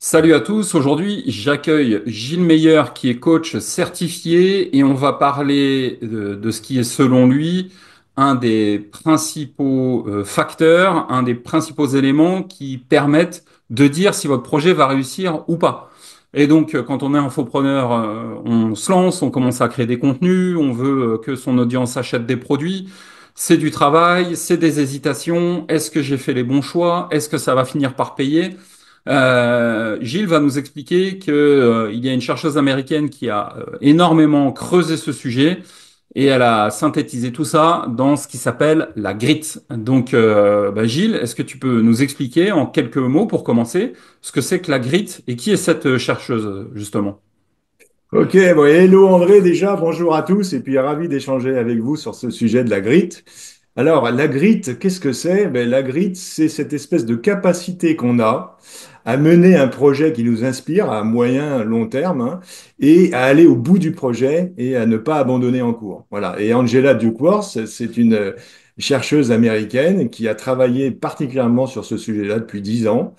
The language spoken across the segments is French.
Salut à tous, aujourd'hui j'accueille Gilles Meyer qui est coach certifié et on va parler de ce qui est selon lui un des principaux facteurs, un des principaux éléments qui permettent de dire si votre projet va réussir ou pas. Et donc quand on est infopreneur, on se lance, on commence à créer des contenus, on veut que son audience achète des produits. C'est du travail, c'est des hésitations. Est-ce que j'ai fait les bons choix? Est-ce que ça va finir par payer? Gilles va nous expliquer que, il y a une chercheuse américaine qui a énormément creusé ce sujet et elle a synthétisé tout ça dans ce qui s'appelle la grit. Donc, Gilles, est-ce que tu peux nous expliquer en quelques mots pour commencer ce que c'est que la grit et qui est cette chercheuse justement? Ok, bon, hello André déjà, bonjour à tous et puis ravi d'échanger avec vous sur ce sujet de la grit. Alors, la grit, qu'est-ce que c'est? Ben, la grit, c'est cette espèce de capacité qu'on a à mener un projet qui nous inspire à moyen, long terme, hein, et à aller au bout du projet et à ne pas abandonner en cours. Voilà. Et Angela Duckworth, c'est une chercheuse américaine qui a travaillé particulièrement sur ce sujet-là depuis 10 ans,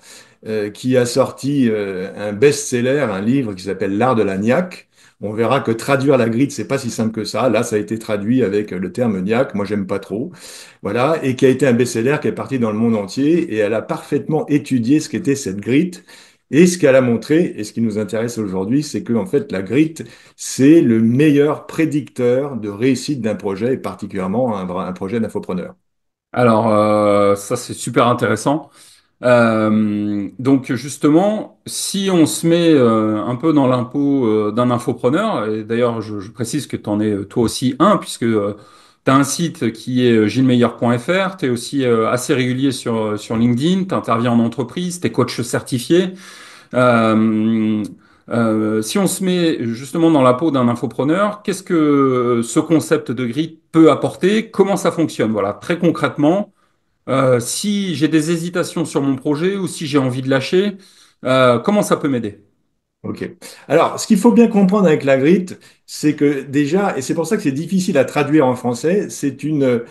qui a sorti un best-seller, un livre qui s'appelle L'art de la niaque. On verra que traduire la grille, c'est pas si simple que ça. Là, ça a été traduit avec le terme niaque. Moi, j'aime pas trop. Voilà. Et qui a été un best-seller qui est parti dans le monde entier. Et elle a parfaitement étudié ce qu'était cette grille. Et ce qu'elle a montré, et ce qui nous intéresse aujourd'hui, c'est que, en fait, la grille, c'est le meilleur prédicteur de réussite d'un projet, et particulièrement un projet d'infopreneur. Alors, ça c'est super intéressant. Donc justement, si on se met un peu dans l'impôt d'un infopreneur, et d'ailleurs je précise que tu en es toi aussi un, puisque tu as un site qui est gilmeyer.fr, tu es aussi assez régulier sur LinkedIn, tu interviens en entreprise, tu es coach certifié. Euh, si on se met justement dans la peau d'un infopreneur, qu'est-ce que ce concept de grid peut apporter? Comment ça fonctionne? Voilà, très concrètement. Si j'ai des hésitations sur mon projet ou si j'ai envie de lâcher, comment ça peut m'aider? Ok. Alors, ce qu'il faut bien comprendre avec la grille, c'est que déjà, et c'est pour ça que c'est difficile à traduire en français, c'est une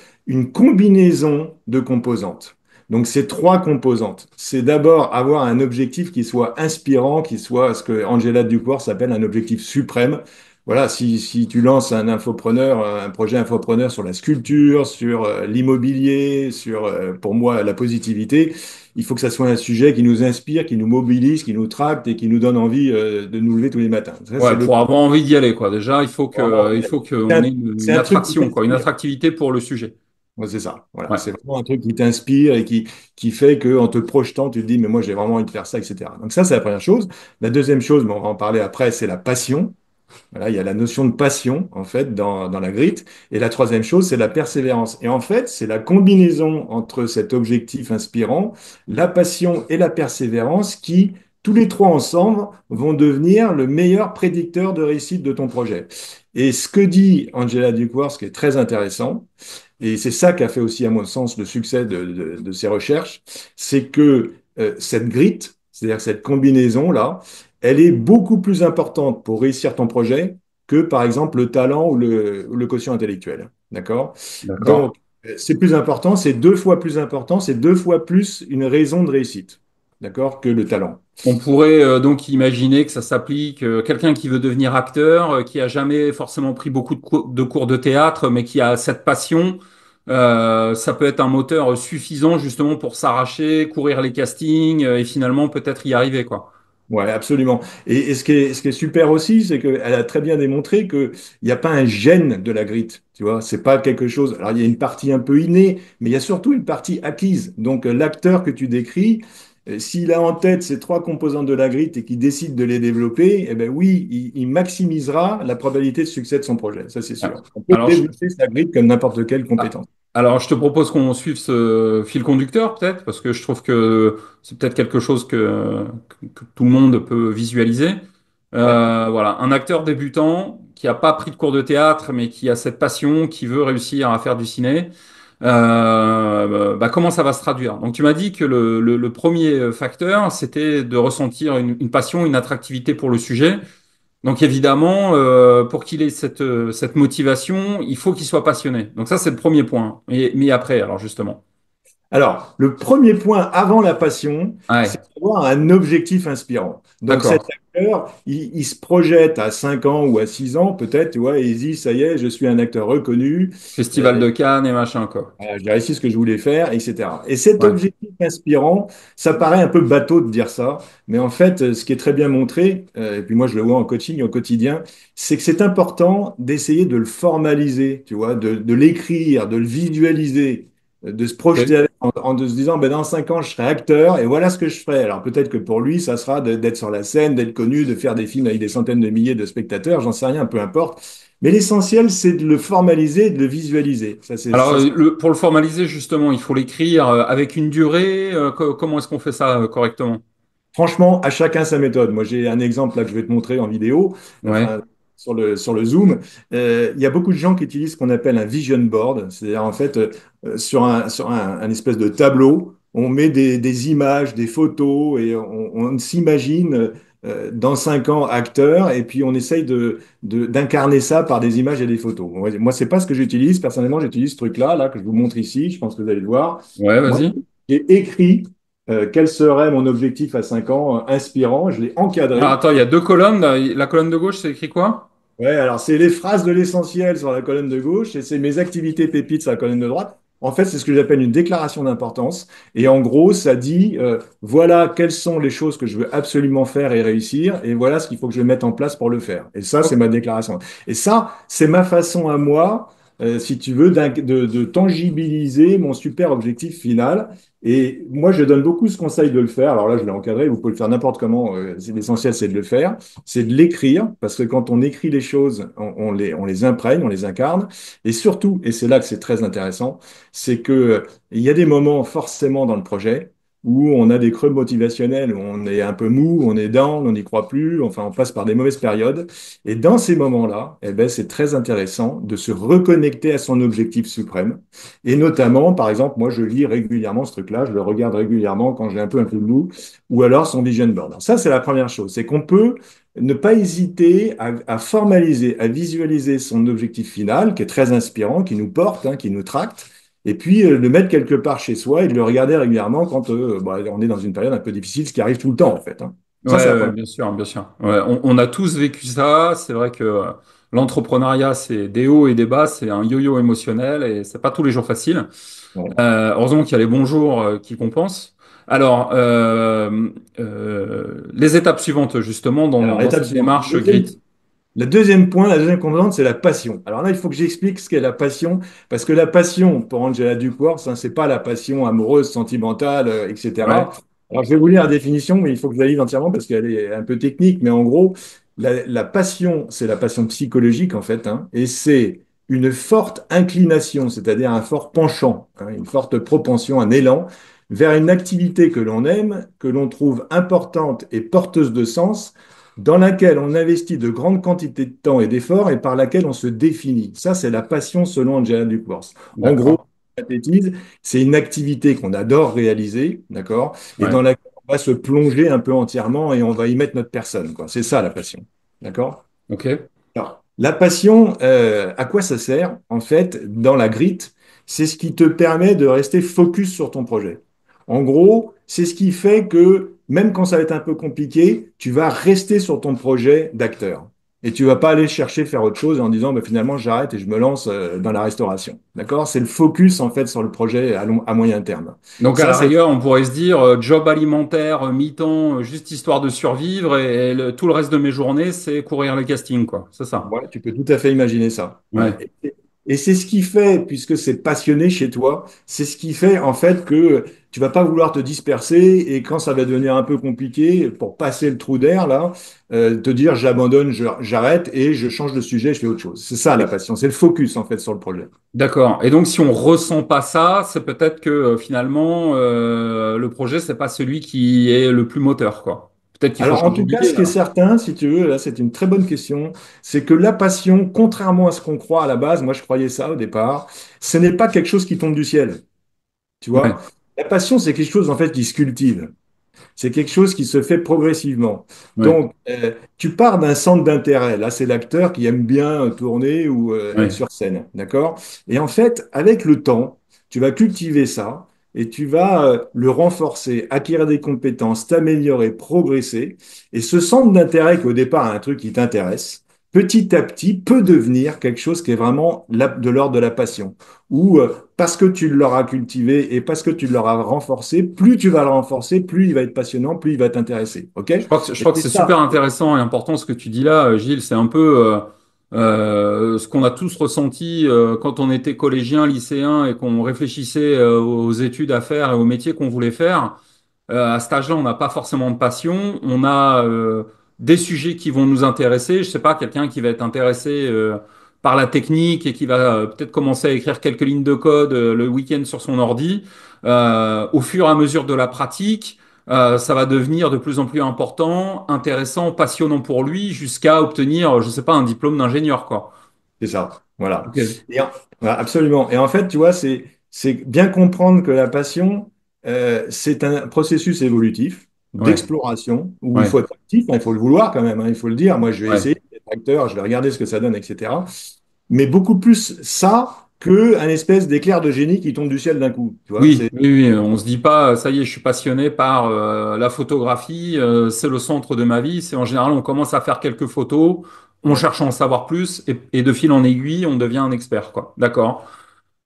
combinaison de composantes. Donc, c'est trois composantes. C'est d'abord avoir un objectif qui soit inspirant, qui soit ce que Angela Duckworth s'appelle un objectif suprême. Voilà, si tu lances un infopreneur, un projet infopreneur sur la sculpture, sur l'immobilier, sur, pour moi, la positivité, il faut que ça soit un sujet qui nous inspire, qui nous mobilise, qui nous tracte et qui nous donne envie de nous lever tous les matins. Ça, c'est Ouais, le pour avoir envie d'y aller, quoi. Déjà, il faut c'est qu'on un, ait c'est une un truc qui attraction, quoi, une t'inspire. attractivité pour le sujet. Ouais, c'est ça. Voilà, Ouais. c'est vraiment un truc qui t'inspire et qui fait qu'en te projetant, tu te dis, mais moi, j'ai vraiment envie de faire ça, etc. Donc ça, c'est la première chose. La deuxième chose, mais on va en parler après, c'est la passion. Voilà, il y a la notion de passion, en fait, dans la grit. Et la troisième chose, c'est la persévérance. Et en fait, c'est la combinaison entre cet objectif inspirant, la passion et la persévérance qui, tous les trois ensemble, vont devenir le meilleur prédicteur de réussite de ton projet. Et ce que dit Angela Duckworth, ce qui est très intéressant, et c'est ça qui a fait aussi, à mon sens, le succès de ses recherches, c'est que cette grit, c'est-à-dire cette combinaison-là, elle est beaucoup plus importante pour réussir ton projet que, par exemple, le talent ou le quotient intellectuel. D'accord? D'accord. Donc, c'est plus important, c'est deux fois plus important, c'est deux fois plus une raison de réussite, d'accord, que le talent. On pourrait donc imaginer que ça s'applique quelqu'un qui veut devenir acteur, qui a jamais forcément pris beaucoup de cours de théâtre, mais qui a cette passion. Ça peut être un moteur suffisant justement pour s'arracher, courir les castings et finalement peut-être y arriver, quoi. Ouais, absolument. Et ce qui est super aussi, c'est qu'elle a très bien démontré qu'il n'y a pas un gène de la grit. Tu vois, c'est pas quelque chose. Alors, il y a une partie un peu innée, mais il y a surtout une partie acquise. Donc, l'acteur que tu décris, s'il a en tête ces trois composantes de la grit et qu'il décide de les développer, eh ben oui, il maximisera la probabilité de succès de son projet. Ça, c'est Ah. sûr. On peut Alors, développer sa grit comme n'importe quelle ah, compétence. alors, je te propose qu'on suive ce fil conducteur, peut-être, parce que je trouve que c'est peut-être quelque chose que tout le monde peut visualiser. Ouais. Voilà, un acteur débutant qui n'a pas pris de cours de théâtre, mais qui a cette passion, qui veut réussir à faire du ciné. Comment ça va se traduire? Donc, tu m'as dit que le premier facteur, c'était de ressentir une passion, une attractivité pour le sujet. Donc évidemment, pour qu'il ait cette motivation, il faut qu'il soit passionné. Donc ça, c'est le premier point. Mais après, alors justement. Alors, le premier point avant la passion, c'est Ouais, d'avoir un objectif inspirant. Donc, cet d'accord. acteur, il se projette à 5 ans ou à 6 ans, peut-être, tu vois, et il se dit, ça y est, je suis un acteur reconnu. Festival de Cannes et machin, quoi. J'ai réussi ce que je voulais faire, etc. Et cet Ouais. objectif inspirant, ça paraît un peu bateau de dire ça, mais en fait, ce qui est très bien montré, et puis moi je le vois en coaching au quotidien, c'est que c'est important d'essayer de le formaliser, tu vois, de l'écrire, de le visualiser, de se projeter Ok. avec, en se disant, ben, dans 5 ans, je serai acteur et voilà ce que je ferai. Alors peut-être que pour lui, ça sera d'être sur la scène, d'être connu, de faire des films avec des centaines de milliers de spectateurs, j'en sais rien, peu importe. Mais l'essentiel, c'est de le formaliser, de le visualiser. Alors, pour le formaliser, justement, il faut l'écrire avec une durée. Comment est-ce qu'on fait ça correctement? Franchement, à chacun sa méthode. Moi, j'ai un exemple là que je vais te montrer en vidéo, Ouais. enfin, sur le Zoom. Il y a beaucoup de gens qui utilisent ce qu'on appelle un vision board, c'est-à-dire en fait, sur un espèce de tableau, on met des images, des photos et on s'imagine dans 5 ans acteur et puis on essaye d'incarner ça par des images et des photos. Moi, c'est pas ce que j'utilise. Personnellement, j'utilise ce truc-là, là, que je vous montre ici. Je pense que vous allez le voir. Ouais, Moi, vas-y. j'ai écrit quel serait mon objectif à 5 ans, inspirant. Je l'ai Alors, encadré. attends, il y a deux colonnes. La colonne de gauche, c'est écrit quoi? Ouais, alors c'est les phrases de l'essentiel sur la colonne de gauche et c'est mes activités pépites sur la colonne de droite. En fait, c'est ce que j'appelle une déclaration d'importance. Et en gros, ça dit, voilà quelles sont les choses que je veux absolument faire et réussir, et voilà ce qu'il faut que je mette en place pour le faire. Et ça, c'est Ok. ma déclaration. Et ça, c'est ma façon à moi, si tu veux, de tangibiliser mon super objectif final. Et moi, je donne beaucoup ce conseil de le faire. Alors là, je l'ai encadré, vous pouvez le faire n'importe comment. L'essentiel, c'est de le faire, c'est de l'écrire, parce que quand on écrit les choses, on les imprègne, on les incarne. Et surtout, et c'est là que c'est très intéressant, c'est que il y a des moments forcément dans le projet où on a des creux motivationnels, où on est un peu mou, on est down, on n'y croit plus, enfin on passe par des mauvaises périodes. Et dans ces moments-là, eh ben, c'est très intéressant de se reconnecter à son objectif suprême. Et notamment, par exemple, moi je lis régulièrement ce truc-là, je le regarde régulièrement quand j'ai un peu de mou, ou alors son vision board. Alors ça, c'est la première chose, c'est qu'on peut ne pas hésiter à formaliser, à visualiser son objectif final, qui est très inspirant, qui nous porte, hein, qui nous tracte, et puis le mettre quelque part chez soi et de le regarder régulièrement quand bah, on est dans une période un peu difficile, ce qui arrive tout le temps en fait, hein. Ouais, Ça, c'est la ouais, première. bien sûr, bien sûr. Ouais, on a tous vécu ça. C'est vrai que l'entrepreneuriat, c'est des hauts et des bas, c'est un yo-yo émotionnel et c'est pas tous les jours facile. Ouais. Heureusement qu'il y a les bons jours qui compensent. Alors, les étapes suivantes, justement, dans, Alors, dans étape cette suivante. démarche grit. Le deuxième point, la deuxième composante, c'est la passion. Alors là, il faut que j'explique ce qu'est la passion, parce que la passion, pour Angela Duckworth, hein, c'est pas la passion amoureuse, sentimentale, etc. Ouais, Alors, je vais vous lire la définition, mais il faut que je la lise entièrement parce qu'elle est un peu technique. Mais en gros, la passion, c'est la passion psychologique, en fait, hein, et c'est une forte inclination, c'est-à-dire un fort penchant, hein, une forte propension, un élan vers une activité que l'on aime, que l'on trouve importante et porteuse de sens dans laquelle on investit de grandes quantités de temps et d'efforts et par laquelle on se définit. Ça, c'est la passion selon Angela Duckworth. En gros, d'accord. synthétise, c'est une activité qu'on adore réaliser, d'accord, et Ouais, dans laquelle on va se plonger un peu entièrement et on va y mettre notre personne, quoi. C'est ça la passion, d'accord? ok. Alors, la passion, à quoi ça sert? En fait, dans la grit, c'est ce qui te permet de rester focus sur ton projet. En gros, c'est ce qui fait que même quand ça va être un peu compliqué, tu vas rester sur ton projet d'acteur. Et tu vas pas aller chercher faire autre chose en disant, bah, finalement, j'arrête et je me lance dans la restauration. D'accord? C'est le focus, en fait, sur le projet à moyen terme. Donc, à Ça, la c'est rigueur, on pourrait se dire job alimentaire, mi-temps, juste histoire de survivre tout le reste de mes journées, c'est courir les castings, quoi. C'est ça. Ouais, tu peux tout à fait imaginer ça. Ouais. Ouais. Et c'est ce qui fait, puisque c'est passionné chez toi, c'est ce qui fait en fait que tu vas pas vouloir te disperser et quand ça va devenir un peu compliqué, pour passer le trou d'air là, te dire j'abandonne, j'arrête et je change de sujet, je fais autre chose. C'est ça la passion, c'est le focus en fait sur le projet. D'accord. Et donc, si on ressent pas ça, c'est peut-être que finalement, le projet, c'est pas celui qui est le plus moteur, quoi. Peut-être qu'il faut Alors, en changer tout cas, ce d'idée, qui est alors. certain, si tu veux, là, c'est une très bonne question, c'est que la passion, contrairement à ce qu'on croit à la base, moi je croyais ça au départ, ce n'est pas quelque chose qui tombe du ciel. Tu vois, Ouais, la passion, c'est quelque chose en fait qui se cultive. C'est quelque chose qui se fait progressivement. ouais, Donc, tu pars d'un centre d'intérêt. Là, c'est l'acteur qui aime bien tourner ou être ouais. sur scène. D'accord? Et en fait, avec le temps, tu vas cultiver ça. et tu vas le renforcer, acquérir des compétences, t'améliorer, progresser. Et ce centre d'intérêt qui au départ est un truc qui t'intéresse, petit à petit peut devenir quelque chose qui est vraiment de l'ordre de la passion. Ou parce que tu l'auras cultivé et parce que tu l'auras renforcé, plus tu vas le renforcer, plus il va être passionnant, plus il va t'intéresser. OK? Je Et crois que c'est c'est ça. super intéressant et important ce que tu dis là, Gilles. C'est un peu ce qu'on a tous ressenti quand on était collégien, lycéen et qu'on réfléchissait aux études à faire et aux métiers qu'on voulait faire. À cet âge-là, on n'a pas forcément de passion. On a des sujets qui vont nous intéresser. Je sais pas, quelqu'un qui va être intéressé par la technique et qui va peut-être commencer à écrire quelques lignes de code le week-end sur son ordi. Au fur et à mesure de la pratique, ça va devenir de plus en plus important, intéressant, passionnant pour lui, jusqu'à obtenir, je sais pas, un diplôme d'ingénieur, quoi. C'est ça, voilà. Ok. Et voilà, absolument. Et en fait, tu vois, c'est bien comprendre que la passion, c'est un processus évolutif Ouais, d'exploration où il ouais, faut être actif, hein, il faut le vouloir quand même, hein, il faut le dire. Moi, je vais ouais. essayer d'être acteur, je vais regarder ce que ça donne, etc. Mais beaucoup plus ça que un espèce d'éclair de génie qui tombe du ciel d'un coup. Tu vois, Oui, oui, oui, on se dit pas, ça y est, je suis passionné par la photographie, c'est le centre de ma vie. C'est en général, on commence à faire quelques photos, on ouais. cherche à en savoir plus, et de fil en aiguille, on devient un expert, quoi. D'accord.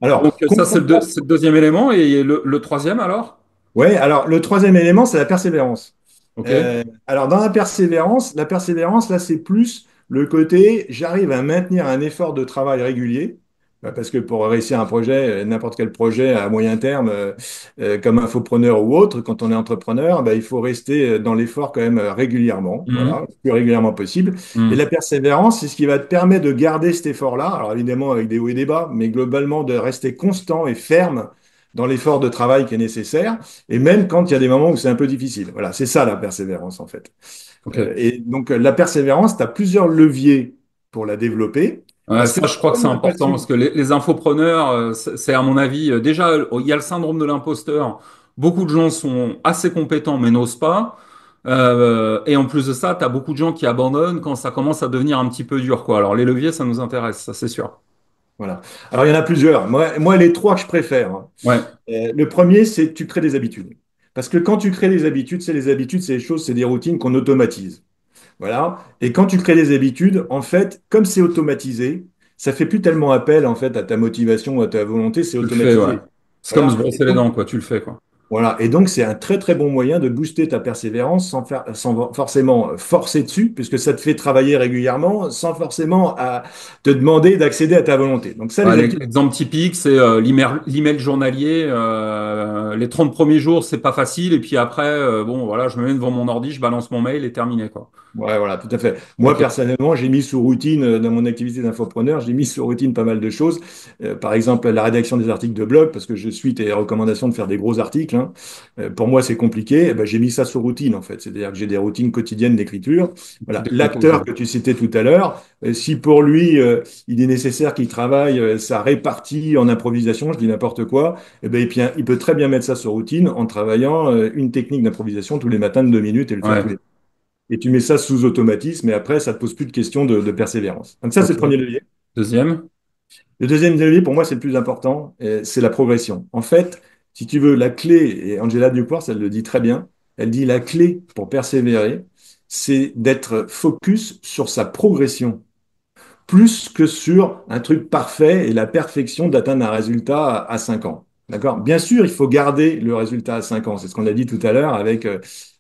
Donc Alors, ça, c'est concrètement, c'est le deuxième élément, et le troisième alors? ouais, alors le troisième élément, c'est la persévérance. Ok, Alors dans la persévérance, là, c'est plus le côté, j'arrive à maintenir un effort de travail régulier, parce que pour réussir un projet, n'importe quel projet à moyen terme, comme infopreneur ou autre, quand on est entrepreneur, il faut rester dans l'effort quand même régulièrement, voilà, mhm, le plus régulièrement possible. Et la mhm, persévérance, c'est ce qui va te permettre de garder cet effort-là, alors évidemment avec des hauts et des bas, mais globalement de rester constant et ferme dans l'effort de travail qui est nécessaire et même quand il y a des moments où c'est un peu difficile. Voilà, c'est ça la persévérance en fait. ok. Et donc la persévérance, tu as plusieurs leviers pour la développer, parce que Ça, je crois que c'est comme la important parce passion, que les infopreneurs, c'est à mon avis, déjà, il y a le syndrome de l'imposteur. Beaucoup de gens sont assez compétents mais n'osent pas. Et en plus de ça, tu as beaucoup de gens qui abandonnent quand ça commence à devenir un petit peu dur, quoi. Alors, les leviers, ça nous intéresse, ça, c'est sûr. voilà. Alors il y en a plusieurs. Moi les trois que je préfère, hein. Ouais, Le premier, c'est que tu crées des habitudes. Parce que quand tu crées des habitudes, c'est les habitudes, c'est des choses, c'est des routines qu'on automatise. Voilà. Et quand tu crées des habitudes, en fait, comme c'est automatisé, ça fait plus tellement appel en fait à ta motivation, à ta volonté, c'est tu le fais, ouais. automatisé. C'est comme se Voilà. Et brosser les donc, dents, quoi. Tu le fais, quoi. voilà. Et donc, c'est un très très bon moyen de booster ta persévérance sans forcément forcer dessus, puisque ça te fait travailler régulièrement, sans forcément te demander d'accéder à ta volonté. Donc ça, Ouais, les habitudes. l'exemple typique, c'est l'email journalier. Les 30 premiers jours, c'est pas facile. Et puis après, bon, voilà, je me mets devant mon ordi, je balance mon mail et terminé, quoi. Ouais, voilà, tout à fait. Moi, Ok. personnellement, j'ai mis sous routine, dans mon activité d'infopreneur, j'ai mis sous routine pas mal de choses. Par exemple, la rédaction des articles de blog, parce que je suis tes recommandations de faire des gros articles, hein. Pour moi, c'est compliqué. Eh ben, j'ai mis ça sous routine, en fait. C'est-à-dire que j'ai des routines quotidiennes d'écriture. Tu Voilà. décomposes, L'acteur ouais. que tu citais tout à l'heure, si pour lui, il est nécessaire qu'il travaille sa répartie en improvisation, je dis n'importe quoi, eh ben, et puis, il peut très bien mettre ça sur routine en travaillant une technique d'improvisation tous les matins de 2 minutes et le faire tous Ouais. les et tu mets ça sous automatisme, et après, ça ne te pose plus de questions de persévérance. Donc ça, c'est Ok. le premier levier. Deuxième. Le deuxième levier, pour moi, c'est le plus important, c'est la progression. En fait, si tu veux, la clé, et Angela Duckworth, elle le dit très bien, elle dit la clé pour persévérer, c'est d'être focus sur sa progression plus que sur un truc parfait et la perfection d'atteindre un résultat à 5 ans. D'accord? Bien sûr, il faut garder le résultat à 5 ans. C'est ce qu'on a dit tout à l'heure avec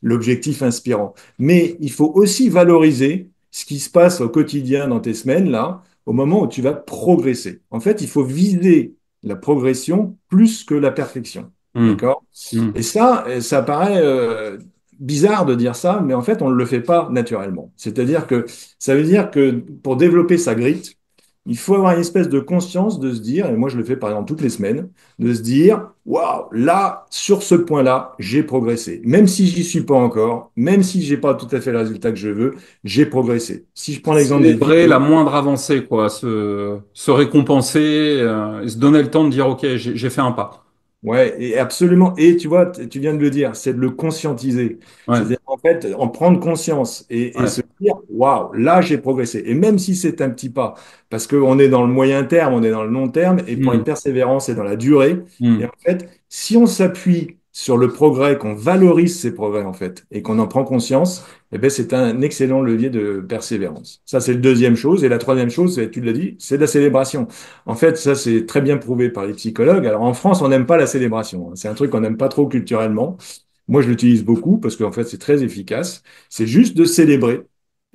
l'objectif inspirant. Mais il faut aussi valoriser ce qui se passe au quotidien dans tes semaines, là, au moment où tu vas progresser. En fait, il faut viser la progression plus que la perfection. Hmm. D'accord? Hmm. Et ça paraît bizarre de dire ça, mais en fait, on ne le fait pas naturellement. C'est-à-dire que ça veut dire que pour développer sa grit, il faut avoir une espèce de conscience de se dire, et moi je le fais par exemple toutes les semaines, de se dire, waouh, là, sur ce point-là, j'ai progressé. Même si j'y suis pas encore, même si j'ai pas tout à fait le résultat que je veux, j'ai progressé. Si je prends l'exemple des Célébrer la vidéos, moindre avancée, quoi. Se récompenser et se donner le temps de dire, OK, j'ai fait un pas. ouais, et absolument. Et tu vois, tu viens de le dire, c'est de le conscientiser. Ouais, C'est-à-dire, en fait, en prendre conscience et se ouais. dire, waouh, là, j'ai progressé. Et même si c'est un petit pas, parce qu'on est dans le moyen terme, on est dans le long terme, et pour Hmm. une persévérance, c'est dans la durée. Et Hmm. en fait, Si on s'appuie sur le progrès, qu'on valorise ces progrès en fait, et qu'on en prend conscience, eh ben, c'est un excellent levier de persévérance. Ça, c'est la deuxième chose. Et la troisième chose, tu l'as dit, c'est la célébration. En fait, ça, c'est très bien prouvé par les psychologues. Alors, en France, on n'aime pas la célébration. C'est un truc qu'on n'aime pas trop culturellement. Moi, je l'utilise beaucoup parce qu'en fait, c'est très efficace. C'est juste de célébrer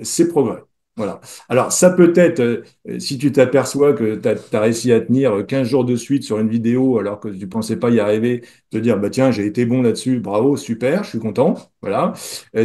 ses progrès. Voilà. Alors, ça peut être, si tu t'aperçois que tu as réussi à tenir 15 jours de suite sur une vidéo alors que tu pensais pas y arriver, te dire, bah tiens, j'ai été bon là-dessus, bravo, super, je suis content. Voilà.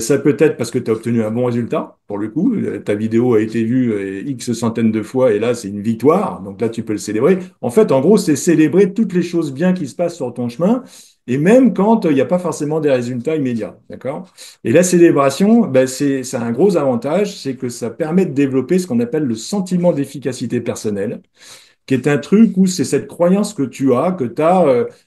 Ça peut être parce que tu as obtenu un bon résultat, pour le coup. Ta vidéo a été vue X centaines de fois et là, c'est une victoire. Donc là, tu peux le célébrer. En fait, en gros, c'est célébrer toutes les choses bien qui se passent sur ton chemin et même quand il n'y a pas forcément des résultats immédiats. D'accord? Et la célébration, ben ça a un gros avantage, c'est que ça permet de développer ce qu'on appelle le sentiment d'efficacité personnelle, qui est un truc où c'est cette croyance que tu as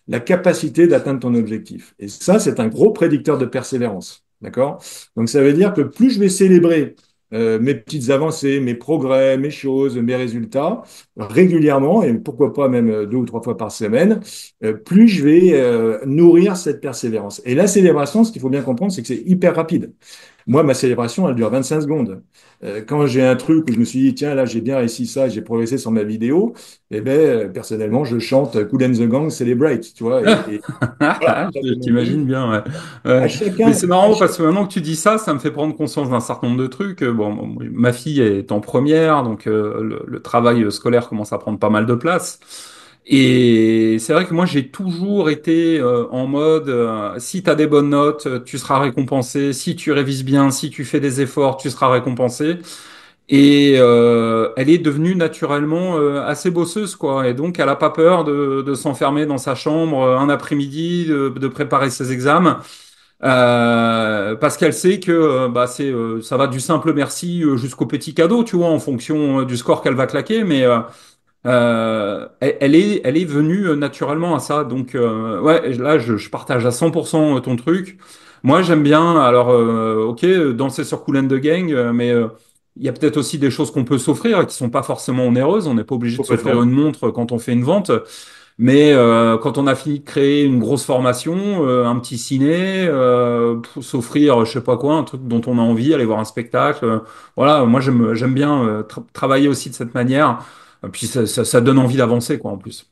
la capacité d'atteindre ton objectif. Et ça, c'est un gros prédicteur de persévérance. D'accord? Donc ça veut dire que plus je vais célébrer mes petites avancées, mes progrès, mes choses, mes résultats régulièrement, et pourquoi pas même 2 ou 3 fois par semaine, plus je vais nourrir cette persévérance. Et la célébration, ce qu'il faut bien comprendre, c'est que c'est hyper rapide. Moi, ma célébration, elle dure 25 secondes. Quand j'ai un truc où je me suis dit, tiens, là, j'ai bien réussi ça, j'ai progressé sur ma vidéo, eh ben, personnellement, je chante Kool and the Gang, Celebrate, tu vois, et voilà, ça, c'est mon truc. T'imagines bien, ouais. À Ouais. Mais chacun, c'est marrant parce que maintenant que tu dis ça, ça me fait prendre conscience d'un certain nombre de trucs. Bon, ma fille est en première, donc le travail scolaire commence à prendre pas mal de place. Et c'est vrai que moi, j'ai toujours été en mode, si tu as des bonnes notes, tu seras récompensé. Si tu révises bien, si tu fais des efforts, tu seras récompensé. Et elle est devenue naturellement assez bosseuse, quoi. Et donc, elle a pas peur de s'enfermer dans sa chambre un après-midi, de préparer ses examens, parce qu'elle sait que bah, ça va du simple merci jusqu'au petit cadeau, tu vois, en fonction du score qu'elle va claquer. Mais elle est venue naturellement à ça. Donc, ouais, là, je partage à 100% ton truc. Moi, j'aime bien, alors, ok, danser sur Kool and the Gang, mais il y a peut-être aussi des choses qu'on peut s'offrir et qui sont pas forcément onéreuses. On n'est pas obligé de s'offrir complètement. une montre quand on fait une vente. Mais quand on a fini de créer une grosse formation, un petit ciné, pour s'offrir, je sais pas quoi, un truc dont on a envie, aller voir un spectacle. Voilà, moi j'aime bien travailler aussi de cette manière. Puis ça donne envie d'avancer, quoi, en plus.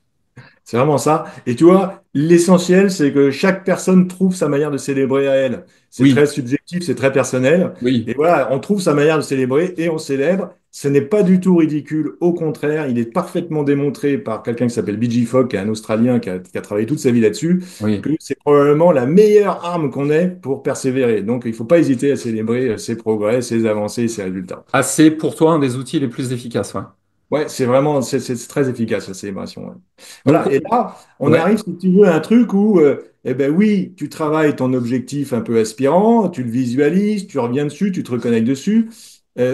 C'est vraiment ça. Et tu vois, l'essentiel, c'est que chaque personne trouve sa manière de célébrer à elle. C'est très Oui, subjectif, c'est très personnel. Et oui, voilà, on trouve sa manière de célébrer et on célèbre. Ce n'est pas du tout ridicule. Au contraire, il est parfaitement démontré par quelqu'un qui s'appelle B.J. Fogg, qui est un Australien qui a travaillé toute sa vie là-dessus, oui. que c'est probablement la meilleure arme qu'on ait pour persévérer. Donc, il ne faut pas hésiter à célébrer ses progrès, ses avancées, ses résultats. Ah, c'est pour toi un des outils les plus efficaces, ouais. Ouais, c'est vraiment, c'est très efficace, la célébration. Ouais. Donc, Voilà. Et là, on ouais. arrive, si tu veux, à un truc où, eh ben oui, tu travailles ton objectif un peu aspirant, tu le visualises, tu reviens dessus, tu te reconnectes dessus.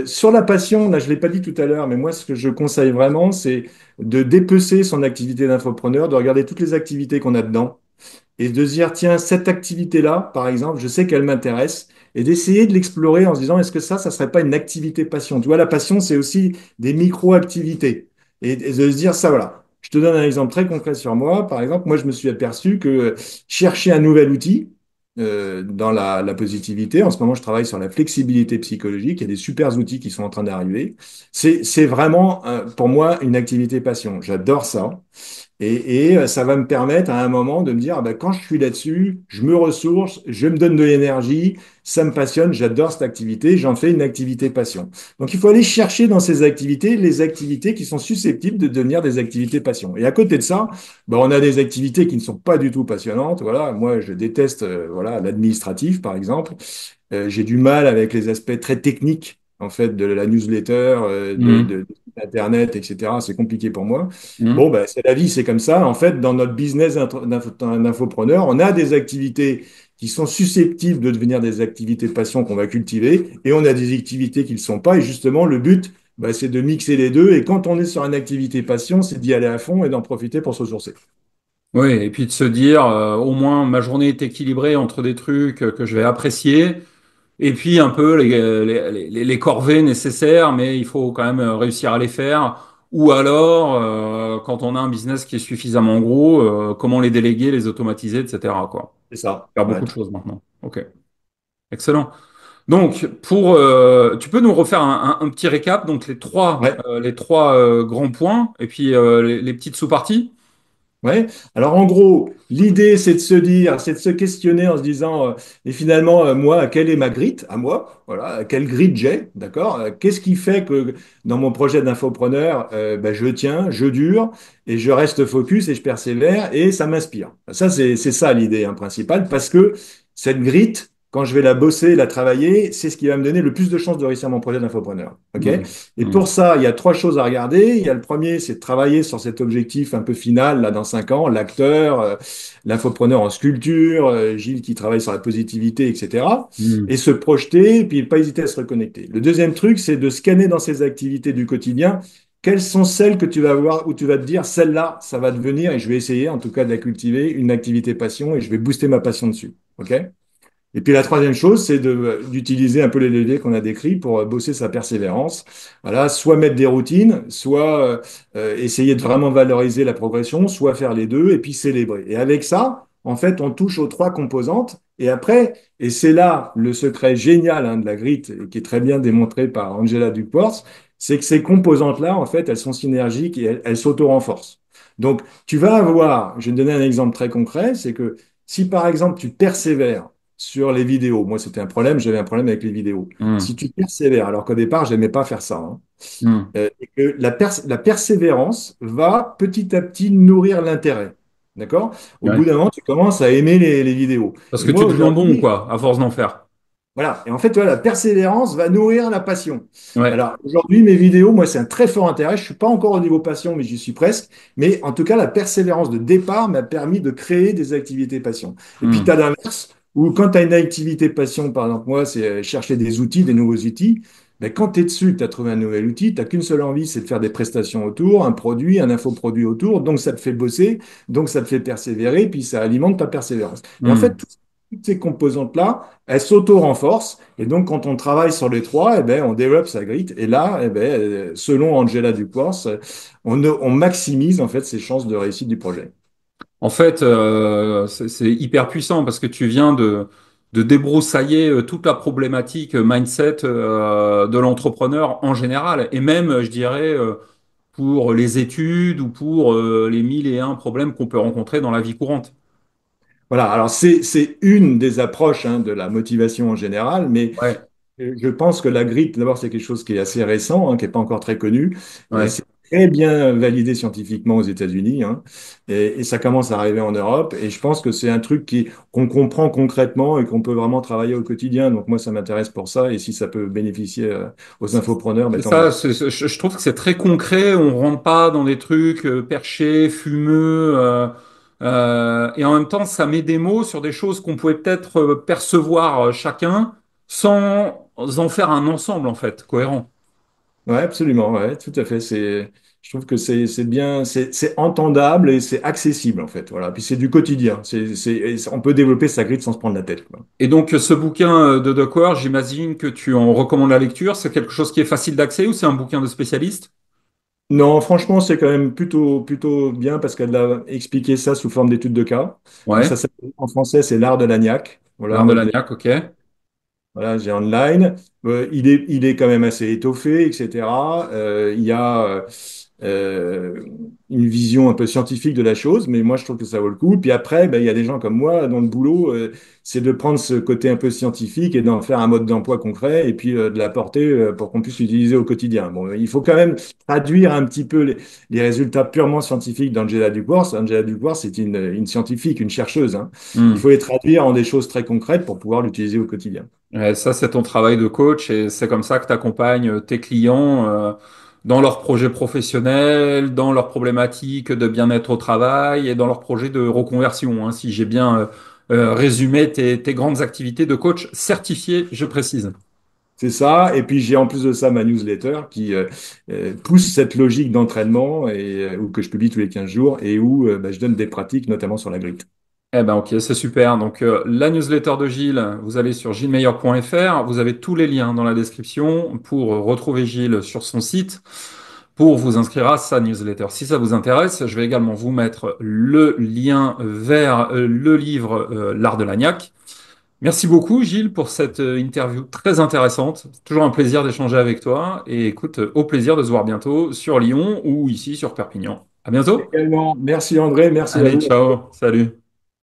Sur la passion, là, je l'ai pas dit tout à l'heure, mais moi, ce que je conseille vraiment, c'est de dépecer son activité d'infopreneur, de regarder toutes les activités qu'on a dedans et de se dire, tiens, cette activité-là, par exemple, je sais qu'elle m'intéresse, et d'essayer de l'explorer en se disant, est-ce que ça serait pas une activité passion? Tu vois, la passion, c'est aussi des micro-activités. Et de se dire, ça, voilà. Je te donne un exemple très concret sur moi. Par exemple, moi, je me suis aperçu que chercher un nouvel outil dans la positivité, en ce moment, je travaille sur la flexibilité psychologique. Il y a des super outils qui sont en train d'arriver. C'est vraiment, pour moi, une activité passion. J'adore ça. Et ça va me permettre à un moment de me dire, ah ben, quand je suis là-dessus, je me ressource, je me donne de l'énergie, ça me passionne, j'adore cette activité, j'en fais une activité passion. Donc il faut aller chercher dans ces activités les activités qui sont susceptibles de devenir des activités passion. Et à côté de ça, ben, on a des activités qui ne sont pas du tout passionnantes. Voilà, moi je déteste voilà l'administratif par exemple. J'ai du mal avec les aspects très techniques en fait de la newsletter, Mhm. de Internet, etc. C'est compliqué pour moi. Bon, Mhm. ben, c'est la vie, c'est comme ça. En fait, dans notre business d'infopreneur, on a des activités qui sont susceptibles de devenir des activités de passion qu'on va cultiver, et on a des activités qui ne le sont pas. Et justement, le but, ben, c'est de mixer les deux. Et quand on est sur une activité passion, c'est d'y aller à fond et d'en profiter pour se ressourcer. Oui, et puis de se dire, au moins ma journée est équilibrée entre des trucs que je vais apprécier. Et puis un peu les corvées nécessaires, mais il faut quand même réussir à les faire. Ou alors, quand on a un business qui est suffisamment gros, comment les déléguer, les automatiser, etc., quoi. C'est ça. Faire Ouais. beaucoup de choses maintenant. Ok, excellent. Donc, tu peux nous refaire un petit récap, donc Ouais. les trois grands points, et puis les petites sous-parties. Ouais. Alors en gros, l'idée c'est de se dire, c'est de se questionner en se disant, et finalement, moi, quelle est ma grille à moi? Voilà, quelle grille j'ai, d'accord? Qu'est-ce qui fait que dans mon projet d'infopreneur, ben, je tiens, je dure, et je reste focus et je persévère et ça m'inspire. Ça, c'est ça l'idée hein, principale, parce que cette grille, quand je vais la bosser, la travailler, c'est ce qui va me donner le plus de chances de réussir mon projet d'infopreneur. OK? Hmm. Et Hmm. pour ça, il y a trois choses à regarder. Il y a le premier, c'est de travailler sur cet objectif un peu final, là, dans 5 ans, l'acteur, l'infopreneur en sculpture, Gilles qui travaille sur la positivité, etc. Hmm. Et se projeter, et puis pas hésiter à se reconnecter. Le deuxième truc, c'est de scanner dans ses activités du quotidien. Quelles sont celles que tu vas voir où tu vas te dire, celle-là, ça va devenir, et je vais essayer en tout cas de la cultiver, une activité passion, et je vais booster ma passion dessus. OK? Et puis la troisième chose, c'est d'utiliser un peu les leviers qu'on a décrits pour bosser sa persévérance. Voilà, soit mettre des routines, soit essayer de vraiment valoriser la progression, soit faire les deux et puis célébrer. Et avec ça, en fait, on touche aux trois composantes. Et après, et c'est là le secret génial hein, de la grit, et qui est très bien démontré par Angela Duckworth, c'est que ces composantes-là, en fait, elles sont synergiques et elles s'auto-renforcent. Donc, tu vas avoir, je vais te donner un exemple très concret, c'est que si par exemple tu persévères sur les vidéos. Moi, c'était un problème, j'avais un problème avec les vidéos. Hmm. Si tu persévères, alors qu'au départ, j'aimais pas faire ça, hein, Hmm. et que la persévérance va petit à petit nourrir l'intérêt. D'accord? Au bout Ouais. d'un moment, tu commences à aimer les vidéos. Parce Et que tu moi, deviens bon, aujourd'hui, quoi, à force d'en faire. voilà. Et en fait, tu vois, la persévérance va nourrir la passion. Ouais. Alors, aujourd'hui, mes vidéos, moi, c'est un très fort intérêt. Je suis pas encore au niveau passion, mais j'y suis presque. Mais en tout cas, la persévérance de départ m'a permis de créer des activités passion. Et puis, tu as Hmm. l'inverse, où quand tu as une activité passion, par exemple, moi, c'est chercher des outils, des nouveaux outils. Mais quand tu es dessus, tu as trouvé un nouvel outil, tu n'as qu'une seule envie, c'est de faire des prestations autour, un produit, un infoproduit autour. Donc, ça te fait bosser, donc ça te fait persévérer, puis ça alimente ta persévérance. Et en fait, Hmm. toutes ces composantes-là, elles s'auto-renforcent. Et donc, quand on travaille sur les trois, eh ben, on développe sa grille. Et là, eh ben, selon Angela Duckworth, on maximise en fait ses chances de réussite du projet. En fait, c'est hyper puissant parce que tu viens de débroussailler toute la problématique mindset de l'entrepreneur en général, et même, je dirais, pour les études ou pour les mille et un problèmes qu'on peut rencontrer dans la vie courante. Voilà, alors c'est une des approches hein, de la motivation en général, mais Ouais, je pense que la grille, d'abord, c'est quelque chose qui est assez récent, hein, qui n'est pas encore très connu. ouais. C'est très bien validé scientifiquement aux États-Unis, hein, et ça commence à arriver en Europe. Et je pense que c'est un truc qu'on comprend concrètement et qu'on peut vraiment travailler au quotidien. Donc moi, ça m'intéresse pour ça. Et si ça peut bénéficier aux infopreneurs, ben, C'est tant mieux. ça, je trouve que c'est très concret, on rentre pas dans des trucs perchés, fumeux, et en même temps, ça met des mots sur des choses qu'on pouvait peut-être percevoir chacun sans en faire un ensemble, en fait, cohérent. Ouais, absolument, ouais, tout à fait. Je trouve que c'est bien, c'est entendable et c'est accessible en fait. Voilà. Puis c'est du quotidien. On peut développer sa grille sans se prendre la tête, quoi. Et donc, ce bouquin de Duckworth, j'imagine que tu en recommandes la lecture, c'est quelque chose qui est facile d'accès ou c'est un bouquin de spécialiste? Non, franchement, c'est quand même plutôt bien parce qu'elle a expliqué ça sous forme d'études de cas. Donc ça Ouais, s'appelle en français, c'est l'art de l'agnac. Voilà, l'art de moi je l'ai, l'agnac, ok. voilà, j'ai online. Il est quand même assez étoffé, etc. Il y a une vision un peu scientifique de la chose, mais moi je trouve que ça vaut le coup. Puis après, ben, il y a des gens comme moi dont le boulot, c'est de prendre ce côté un peu scientifique et d'en faire un mode d'emploi concret et puis de l'apporter pour qu'on puisse l'utiliser au quotidien. Bon, il faut quand même traduire un petit peu les résultats purement scientifiques d'Angela Duckworth. Angela Duckworth, c'est une scientifique, une chercheuse, hein. Il Hmm. faut les traduire en des choses très concrètes pour pouvoir l'utiliser au quotidien. Ça, c'est ton travail de coach et c'est comme ça que tu accompagnes tes clients dans leurs projets professionnels, dans leurs problématiques de bien-être au travail et dans leurs projets de reconversion, hein, si j'ai bien résumé tes grandes activités de coach certifié, je précise. C'est ça. Et puis j'ai en plus de ça ma newsletter qui pousse cette logique d'entraînement et où que je publie tous les 15 jours et où bah, je donne des pratiques, notamment sur la grit. Eh ben ok, c'est super. Donc la newsletter de Gilles, vous allez sur gilesmeilleur.fr, vous avez tous les liens dans la description pour retrouver Gilles sur son site. pour vous inscrire à sa newsletter. Si ça vous intéresse, je vais également vous mettre le lien vers le livre L'art de l'agnac. Merci beaucoup, Gilles, pour cette interview très intéressante. C'est toujours un plaisir d'échanger avec toi. Et écoute, au plaisir de se voir bientôt sur Lyon ou ici sur Perpignan. À bientôt. Également, merci André, merci à Allez, vous. ciao. Salut.